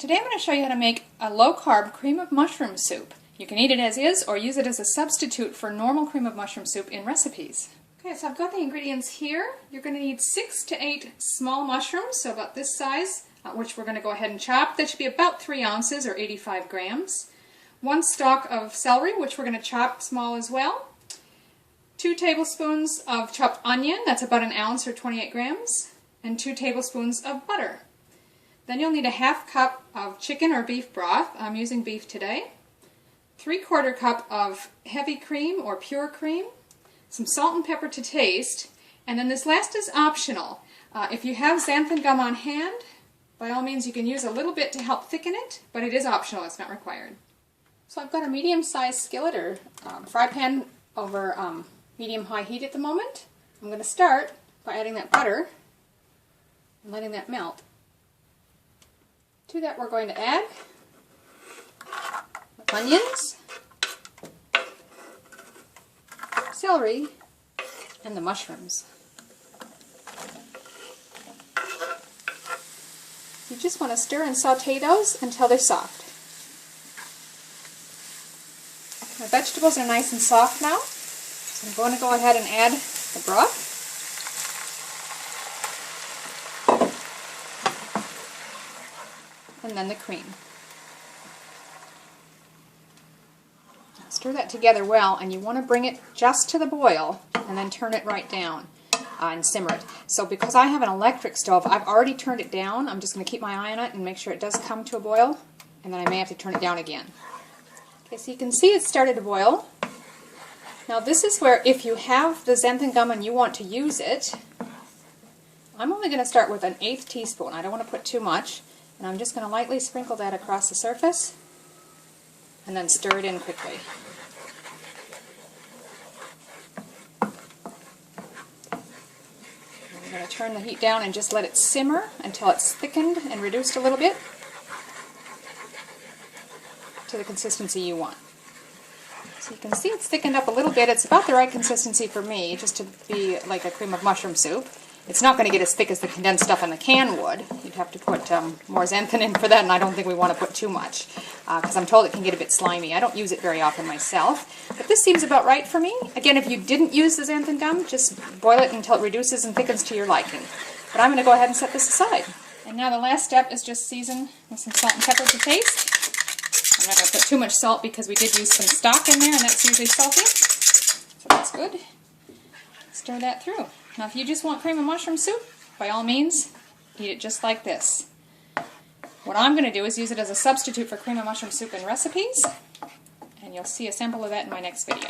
Today I'm going to show you how to make a low-carb cream of mushroom soup. You can eat it as is or use it as a substitute for normal cream of mushroom soup in recipes. Okay, so I've got the ingredients here. You're going to need 6 to 8 small mushrooms, so about this size, which we're going to go ahead and chop. That should be about 3 ounces or 85 grams. 1 stalk of celery, which we're going to chop small as well. 2 tablespoons of chopped onion, that's about 1 ounce or 28 grams. And 2 tablespoons of butter. Then you'll need a 1/2 cup of chicken or beef broth. I'm using beef today. 3/4 cup of heavy cream or pure cream. Some salt and pepper to taste. And then this last is optional. If you have xanthan gum on hand, by all means you can use a little bit to help thicken it, but it is optional, it's not required. So I've got a medium-sized skillet or fry pan over medium-high heat at the moment. I'm going to start by adding that butter and letting that melt. To that we're going to add onions, celery, and the mushrooms. You just want to stir and sauté those until they're soft. My vegetables are nice and soft now, so I'm going to go ahead and add the broth. And then the cream. Now stir that together well, and you want to bring it just to the boil and then turn it right down and simmer it. So because I have an electric stove, I've already turned it down. I'm just going to keep my eye on it and make sure it does come to a boil, and then I may have to turn it down again. Okay, so you can see it started to boil. Now this is where, if you have the xanthan gum and you want to use it, I'm only going to start with 1/8 teaspoon. I don't want to put too much. And I'm just going to lightly sprinkle that across the surface and then stir it in quickly. I'm going to turn the heat down and just let it simmer until it's thickened and reduced a little bit to the consistency you want. So you can see it's thickened up a little bit. It's about the right consistency for me, just to be like a cream of mushroom soup. It's not going to get as thick as the condensed stuff in the can would. You'd have to put more xanthan in for that, and I don't think we want to put too much, because I'm told it can get a bit slimy. I don't use it very often myself, but this seems about right for me. Again, if you didn't use the xanthan gum, just boil it until it reduces and thickens to your liking. But I'm going to go ahead and set this aside. And now the last step is just season with some salt and pepper to taste. I'm not going to put too much salt because we did use some stock in there, and that's usually salty, so that's good. Stir that through. Now if you just want cream of mushroom soup, by all means, eat it just like this. What I'm going to do is use it as a substitute for cream of mushroom soup in recipes, and you'll see a sample of that in my next video.